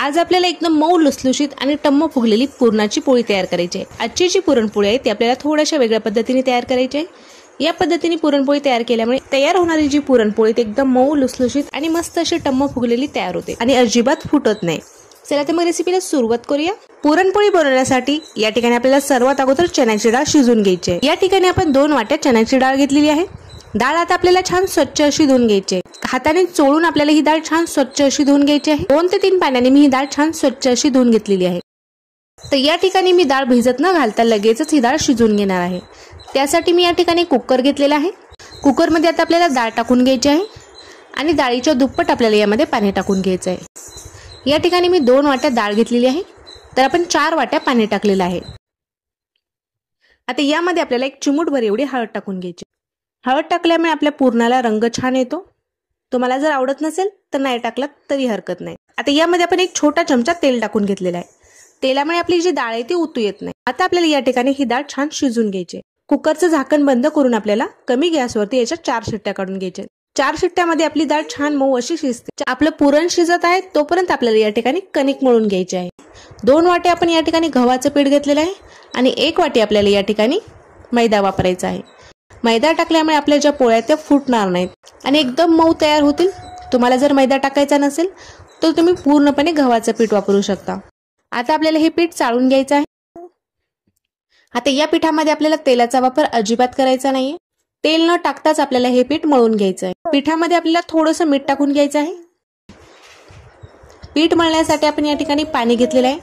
आज आपल्याला एकदम मऊ लुसलुशीत आणि टम्म फुगलेली पुरणाची पोळी तयार करायची आहे। आजची जी पुरणपोळी आहे ती आपल्याला थोड्याशा वेगळ्या पद्धतीने तयार करायची आहे। या पद्धतीने पुरणपोळी तयार केल्यामुळे तयार होणारी जी पुरणपोळी ती एकदम मऊ लुसलुशीत आणि मस्त अशी टम्म फुगलेली तयार होते आणि अजिबात फुटत नाही। चला तर मग रेसिपीला सुरुवात करूया। पुरणपोळी बनवण्यासाठी या ठिकाणी आपल्याला सर्वात अगोदर चण्याची डाळ शिजवून घ्यायची आहे। या ठिकाणी आपण 2 वाट्या चण्याची डाळ घेतलेली आहे। डाळ आता आपल्याला छान स्वच्छ अशी धुवून घ्यायची आहे। हाताने चोळून आपल्याला ही डाळ छान स्वच्छ अशी धुवून घ्यायची आहे। 2 ते 3 पाण्याने मी ही डाळ छान स्वच्छ अशी धुवून घेतलेली आहे। तर या ठिकाणी मी डाळ भिजत न घालता लगेचच ही डाळ शिजवून घेणार आहे। त्यासाठी मी या ठिकाणी कुकर घेतलेला आहे। कुकरमध्ये आता आपल्याला डाळ टाकून घ्यायची आहे आणि डाळीच्या दुप्पट आपल्याला यामध्ये पाणी टाकून घ्यायचं आहे। या ठिकाणी मी 2 वाट्या डाळ घेतलेली आहे, तर आपण 4 वाट्या पाणी टाकलेलं आहे। आता यामध्ये आपल्याला 1 चिमूटभर एवढी हळद टाकून घ्यायची। हळद टाकल्यामुळे आपल्या पुरणाला रंग छान येतो। तुम्हाला जर आवडत नसेल तर नाही टाकलात तरी हरकत नाही। आता यामध्ये आपण 1 छोटा चमचा तेल टाकून घेतलेला आहे। तेलामुळे आपली जी डाळ आहे ती उतू येत नाही। आता आपल्याला या ठिकाणी ही डाळ छान शिजून घ्यायची आहे। कुकरचं झाकण बंद करून आपल्याला कमी गॅसवरती याच्या 4 शिट्ट्या काढून घ्यायच्या। 4 शिट्ट्यामध्ये आपली डाळ छान मऊ अशी शिजते। आपलं पुरण शिजत आहे तोपर्यंत आपल्याला या ठिकाणी कणिक मळून घ्यायची आहे। 2 वाटी आपण या ठिकाणी गव्हाचं पीठ घेतलेलं आहे आणि 1 वाटी आपल्याला या ठिकाणी मैदा वापरायचा आहे। मैदा टाकल्यामुळे आपल्या ज्या पोळ्या त्या फुटणार नाहीत आणि एकदम मऊ तयार होतील। तुम्हाला जर मैदा टाकायचा नसेल तर तुम्ही पूर्णपणे गव्हाचं पीठ वापरू शकता। आता आपल्याला हे पीठ चाळून घ्यायचं आहे। आता या पिठामध्ये आपल्याला तेलाचा वापर अजिबात करायचा नाहीये। तेल न टाकताच आपल्याला हे पीठ मळून घ्यायचं आहे। पिठामध्ये आपल्याला थोडंसं मीठ टाकून घ्यायचं आहे। पीठ मळण्यासाठी आपण या ठिकाणी पाणी घेतलेलं आहे।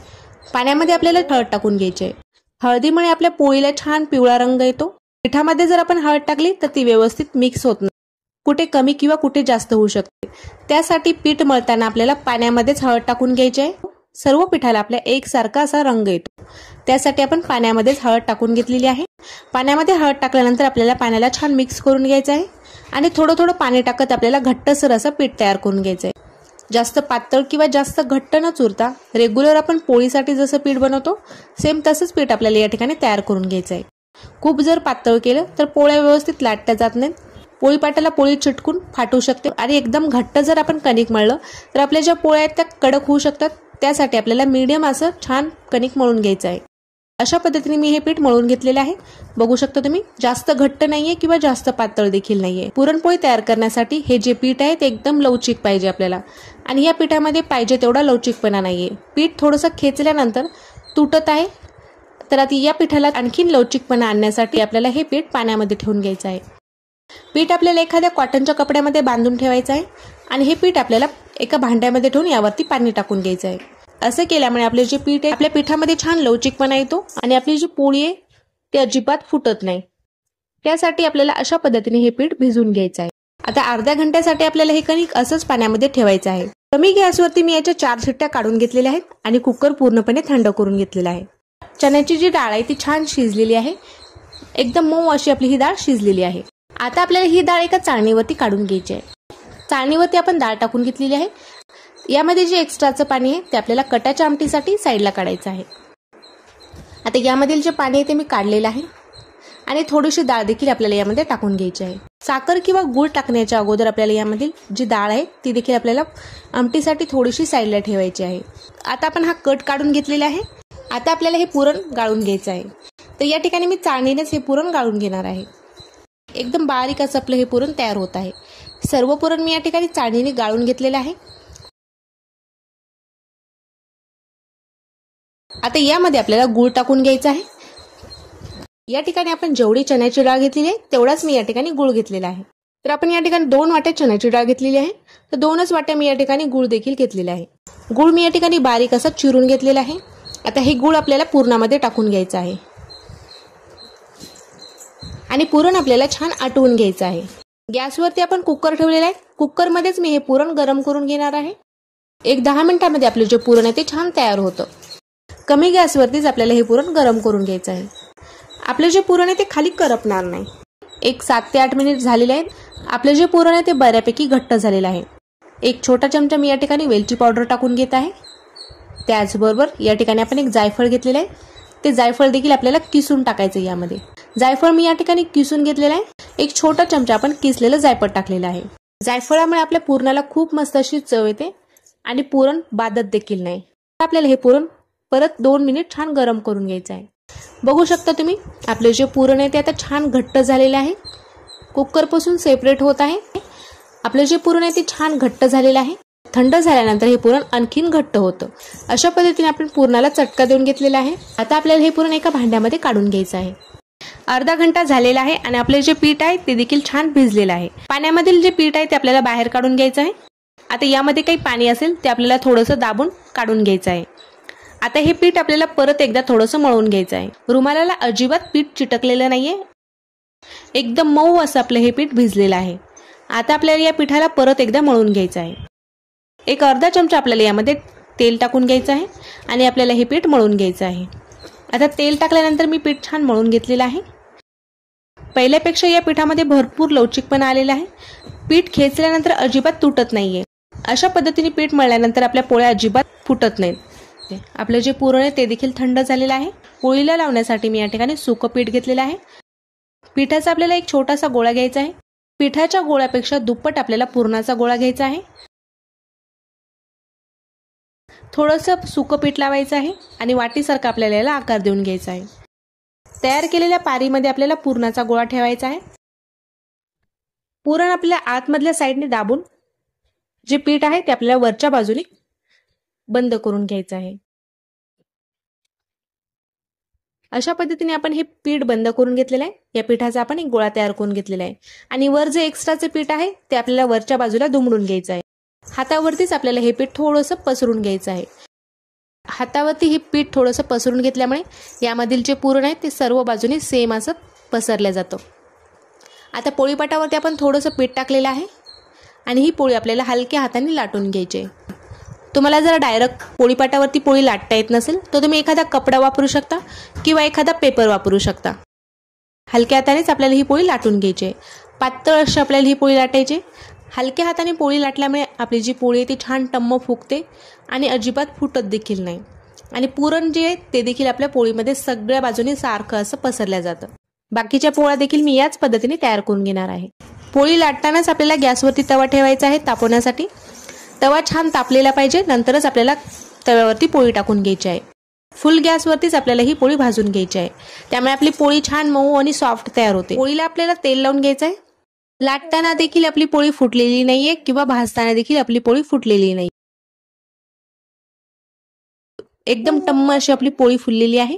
पाण्यामध्ये आपल्याला हळद टाकून घ्यायची आहे। हळदीमुळे आपल्या पोळीला छान पिवळा रंग येतो। पिठामध्ये जर आपण हळद टाकली तर ती व्यवस्थित मिक्स होत नाही, कुठे कमी किंवा कुठे जास्त होऊ शकते। त्यासाठी पीठ मळताना आपल्याला पाण्यामध्येच हळद टाकून घ्यायची आहे। सर्व पिठाला आपल्या एकसारखा असा रंग येतो, त्यासाठी आपण पाण्यामध्येच हळद टाकून घेतलेली आहे। पाण्यामध्ये हळद टाकल्यानंतर आपल्याला पाण्याला छान मिक्स करून घ्यायचं आहे आणि थोडं थोडं पाणी टाकत आपल्याला घट्टसर असं पीठ तयार करून घ्यायचं आहे। जास्त पातळ किंवा जास्त घट्ट न चुरता रेग्युलर आपण पोळीसाठी जसं पीठ बनवतो सेम तसंच पीठ आपल्याला या ठिकाणी तयार करून घ्यायचं आहे। खूप जर पातळ केलं तर पोळ्या व्यवस्थित लाटल्या जात नाहीत। पोळी पाटाला पोळी चिटकून फाटू शकते आणि एकदम घट्ट जर आपण कणिक मळलं तर आपल्या ज्या पोळ्या आहेत त्या कडक होऊ शकतात। त्यासाठी आपल्याला मीडियम असं छान कणिक मळून घ्यायचं आहे। अशा पद्धतीने मी हे पीठ मळून घेतलेलं आहे। बघू शकता तुम्ही, जास्त घट्ट नाहीये किंवा जास्त पातळ देखील नाहीये। पुरणपोळी तयार करण्यासाठी हे जे पीठ आहे ते एकदम लवचिक पाहिजे आपल्याला, आणि या पिठामध्ये पाहिजे तेवढा लवचिकपणा नाहीये। पीठ थोडंसं खेचल्यानंतर तुटत आहे, तर आता या पिठाला आणखीन लवचिकपणा आणण्यासाठी आपल्याला हे पीठ पाण्यामध्ये ठेवून घ्यायचं आहे। पीठ आपल्याला एखाद्या कॉटनच्या कपड्यामध्ये बांधून ठेवायचं आहे आणि हे पीठ आपल्याला एका भांड्यामध्ये ठेवून यावरती पाणी टाकून घ्यायचं आहे। असं केल्यामुळे आपले जे पीठ आहे आपल्या पिठामध्ये छान लवचिकपणा येतो आणि आपली जी पोळी आहे ती अजिबात फुटत नाही। त्यासाठी आपल्याला अशा पद्धतीने हे पीठ भिजवून घ्यायचं आहे। आता अर्ध्या घंट्यासाठी आपल्याला हे कणिक असंच पाण्यामध्ये ठेवायचं आहे। कमी गॅसवरती मी याच्या 4 शिट्ट्या काढून घेतलेल्या आहेत आणि कुकर पूर्णपणे थंड करून घेतलेला आहे। चण्याची जी डाळ आहे ती छान शिजलेली आहे। एकदम मऊ अशी आपली ही डाळ शिजलेली आहे। आता आपल्याला ही डाळ एका चाळणीवरती काढून घ्यायची आहे। चाळणीवरती आपण डाळ टाकून घेतलेली आहे। यामध्ये जे एक्स्ट्राचं पाणी आहे ते आपल्याला कटाच्या आमटीसाठी साईडला काढायचं आहे। आता यामधील जे पाणी आहे ते मी काढलेलं आहे आणि थोडीशी डाळ देखील आपल्याला यामध्ये टाकून घ्यायची आहे। साखर किंवा गूळ टाकण्याच्या अगोदर आपल्याला यामधील जी डाळ आहे ती देखील आपल्याला आमटीसाठी थोडीशी साईडला ठेवायची आहे। आता आपण हा कट काढून घेतलेला आहे। आता आपल्याला हे पुरण गाळून घ्यायचं आहे। तर या ठिकाणी मी चाळणीनेच हे पुरण गाळून घेणार आहे। एकदम बारीक असं आपलं हे पुरण तयार होत आहे। सर्व पुरण मी या ठिकाणी चाळणीने गाळून घेतलेलं आहे। आता यामध्ये आपल्याला गूळ टाकून घ्यायचा आहे। या ठिकाणी आपण जेवढी चण्याची डाळ घेतलेली आहे तेवढाच मी या ठिकाणी गूळ घेतलेला आहे। तर आपण या ठिकाणी 2 वाट्या चण्याची डाळ घेतलेली आहे, तर 2च वाट्या मी या ठिकाणी गूळ देखील घेतलेला आहे। गूळ मी या ठिकाणी बारीक असा चिरून घेतलेला आहे। आता हे गूळ आपल्याला पुरणामध्ये टाकून घ्यायचं आहे आणि पुरण आपल्याला छान आटवून घ्यायचं आहे। गॅसवरती आपण कुकर ठेवलेला आहे। कुकरमध्येच मी हे पुरण गरम करून घेणार आहे। 10 मिनिटांमध्ये आपले जे पुरण आहे ते छान तयार होतं। कमी गॅसवरतीच आपल्याला हे पुरण गरम करून घ्यायचं आहे। आपले जे पुरण आहे ते खाली करपणार नाही। 7 ते 8 मिनिट झालेले आहेत। आपले जे पुरण आहे ते बऱ्यापैकी घट्ट झालेलं आहे। 1 छोटा चमचा मी या ठिकाणी वेलची पावडर टाकून घेत आहे। त्याचबरोबर या ठिकाणी आपण 1 जायफळ घेतलेलं आहे, ते जायफळ देखील आपल्याला किसून टाकायचं यामध्ये। जायफळ मी या ठिकाणी किसून घेतलेलं आहे। 1 छोटा चमचा आपण किसलेलं जायफळ टाकलेलं आहे। जायफळामुळे आपल्या पुरणाला खूप मस्त अशी चव येते आणि पुरण बाधत देखील नाही. आपल्याला हे पुरण परत 2 मिनिट छान गरम करून घ्यायचं आहे. बघू शकता तुम्ही आपले जे पुरण आहे ते आता छान घट्ट झालेले आहे. कुकरपासून सेपरेट होत आहे. आपले जे पुरण आहे ते छान घट्ट झालेलं आहे. थंड झाल्यानंतर हे पुरण आणखीन घट्ट होतं. अशा पद्धतीने आपण पुरणाला चटका देऊन घेतलेला आहे. आता आपल्याला हे पुरण एका भांड्यामध्ये काढून घ्यायचं आहे. अर्धा घंटा झालेला आहे आणि आपले जे पीठ आहे ते देखील छान भिजलेलं आहे. पाण्यामधील जे पीठ आहे ते आपल्याला बाहेर काढून घ्यायचं आहे. आता यामध्ये काही पाणी असेल ते आपल्याला थोडंसं दाबून काढून घ्यायचं आहे. आता हे पीठ आपल्याला परत एकदा थोडंसं मळून घ्यायचं आहे. रुमालाला अजिबात पीठ चिटकलेलं नाहीये. एकदम मऊ असं आपलं हे पीठ भिजलेलं आहे. आता आपल्याला या पिठाला परत एकदा मळून घ्यायचं आहे. एक अर्धा चमचा आपल्याला यामध्ये तेल टाकून घ्यायचं आहे आणि आपल्याला हे पीठ मळून घ्यायचं आहे. आता तेल टाकल्यानंतर मी पीठ छान मळून घेतलेलं आहे. पहिल्यापेक्षा या पिठामध्ये भरपूर लवचिकपणा आलेला आहे. पीठ खेचल्यानंतर अजिबात तुटत नाहीये. अशा पद्धतीने पीठ मळल्यानंतर आपल्या पोळ्या अजिबात फुटत नाहीत. आपलं जे पुरण आहे ते देखील थंड झालेलं आहे. पोळीला लावण्यासाठी मी या ठिकाणी सुकं पीठ घेतलेलं आहे. पिठाचा आपल्याला एक छोटासा गोळा घ्यायचा आहे. पिठाच्या गोळ्यापेक्षा दुप्पट आपल्याला पुरणाचा गोळा घ्यायचा आहे. थोडंसं सुकं पीठ लावायचं आहे आणि वाटीसारखं आपल्याला याला आकार देऊन घ्यायचा आहे. तयार केलेल्या पारीमध्ये आपल्याला पुरणाचा गोळा ठेवायचा आहे. पुरण आपल्या आतमधल्या साईडने दाबून जे पीठ आहे ते आपल्याला वरच्या बाजूने बंद करून घ्यायचं आहे. अशा पद्धतीने आपण हे पीठ बंद करून घेतलेलं आहे. या पिठाचा आपण एक गोळा तयार करून घेतलेला आहे आणि वर जे एक्स्ट्राचे पीठ आहे ते आपल्याला वरच्या बाजूला दुमडून घ्यायचं आहे. हातावरतीच आपल्याला हे पीठ थोडंसं पसरून घ्यायचं आहे. हातावरती हे पीठ थोडंसं पसरून घेतल्यामुळे यामधील जे पुरण आहे ते सर्व बाजूने सेम असं पसरलं जातं. आता पोळीपाटावरती आपण थोडंसं पीठ टाकलेलं आहे आणि ही पोळी आपल्याला हलक्या हाताने लाटून घ्यायची आहे. तुम्हाला जर डायरेक्ट पोळीपाटावरती पोळी लाटता येत नसेल तर तुम्ही एखादा कपडा वापरू शकता किंवा एखादा पेपर वापरू शकता. हलक्या हातानेच आपल्याला ही पोळी लाटून घ्यायची आहे. पातळ अशी आपल्याला ही पोळी लाटायची. हलक्या हाताने पोळी लाटल्यामुळे आपली जी पोळी आहे ती छान टम्म फुगते आणि अजिबात फुटत देखील नाही. आणि पुरण जे आहे ते देखील आपल्या पोळीमध्ये सगळ्या बाजूने सारखं असं पसरलं जातं. बाकीच्या पोळ्या देखील मी याच पद्धतीने तयार करून घेणार आहे. पोळी लाटतानाच आपल्याला गॅसवरती तवा ठेवायचा आहे तापवण्यासाठी. तवा छान तापलेला पाहिजे. नंतरच आपल्याला तव्यावरती पोळी टाकून घ्यायची आहे. फुल गॅसवरतीच आपल्याला ही पोळी भाजून घ्यायची आहे. त्यामुळे आपली पोळी छान मऊ आणि सॉफ्ट तयार होते. पोळीला आपल्याला तेल लावून घ्यायचं आहे. लाटताना देखील आपली पोळी फुटलेली नाहीये किंवा भाजताना देखील आपली पोळी फुटलेली नाही. एकदम टम्म अशी आपली पोळी फुललेली आहे.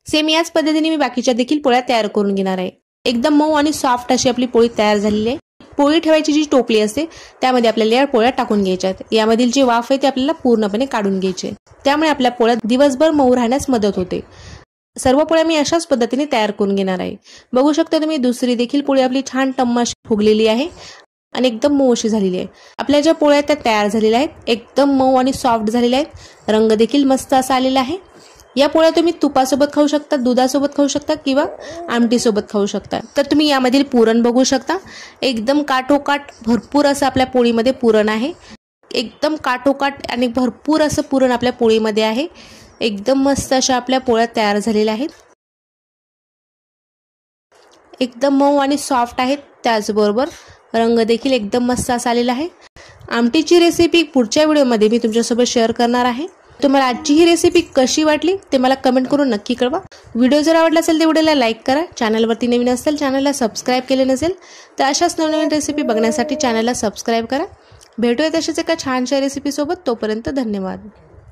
सेम याच पद्धतीने मी बाकीच्या देखील पोळ्या तयार करून घेणार आहे. एकदम मऊ आणि सॉफ्ट अशी आपली पोळी तयार झालेली आहे. पोळी ठेवायची जी टोपली असते त्यामध्ये आपल्याला या पोळ्या टाकून घ्यायच्या आहेत. यामधील जे वाफ आहे ते आपल्याला पूर्णपणे काढून घ्यायचे. त्यामुळे आपल्या पोळ्या दिवसभर मऊ राहण्यास मदत होते. सर्व पोळ्या मी अशाच पद्धतीने तयार करून घेणार आहे. बघू शकता तुम्ही दुसरी देखील पोळी आपली छान टम्म अशी फुगलेली आहे आणि एकदम मऊ अशी झालेली आहे. आपल्या ज्या पोळ्या त्या तयार झालेल्या आहेत एकदम मऊ आणि सॉफ्ट झालेल्या आहेत. रंग देखील मस्त असा आलेला आहे. या पोळ्या तुम्ही तुपासोबत खाऊ शकता, दुधासोबत खाऊ शकता किंवा आमटीसोबत खाऊ शकता. तर तुम्ही यामधील पुरण बघू शकता. एकदम काठोकाठ भरपूर असं आपल्या पोळीमध्ये पुरण आहे. एकदम काठोकाठ आणि भरपूर असं पुरण आपल्या पोळीमध्ये आहे. एकदम मस्त अशा आपल्या पोळ्या तयार झालेल्या आहेत. एकदम मऊ आणि सॉफ्ट आहेत. त्याचबरोबर रंग देखील एकदम मस्त असा आलेला आहे. आमटीची रेसिपी पुढच्या व्हिडिओमध्ये मी तुमच्यासोबत शेअर करणार आहे. तुम्हाला आजची ही रेसिपी कशी वाटली ते मला कमेंट करून नक्की कळवा. व्हिडिओ जर आवडला असेल तर व्हिडिओला लाईक करा. चॅनलवरती नवीन असेल, चॅनलला सबस्क्राईब केले नसेल तर अशाच नवनवीन रेसिपी बघण्यासाठी चॅनलला सबस्क्राईब करा. भेटूया तशाच एका छानशा रेसिपीसोबत. तोपर्यंत धन्यवाद.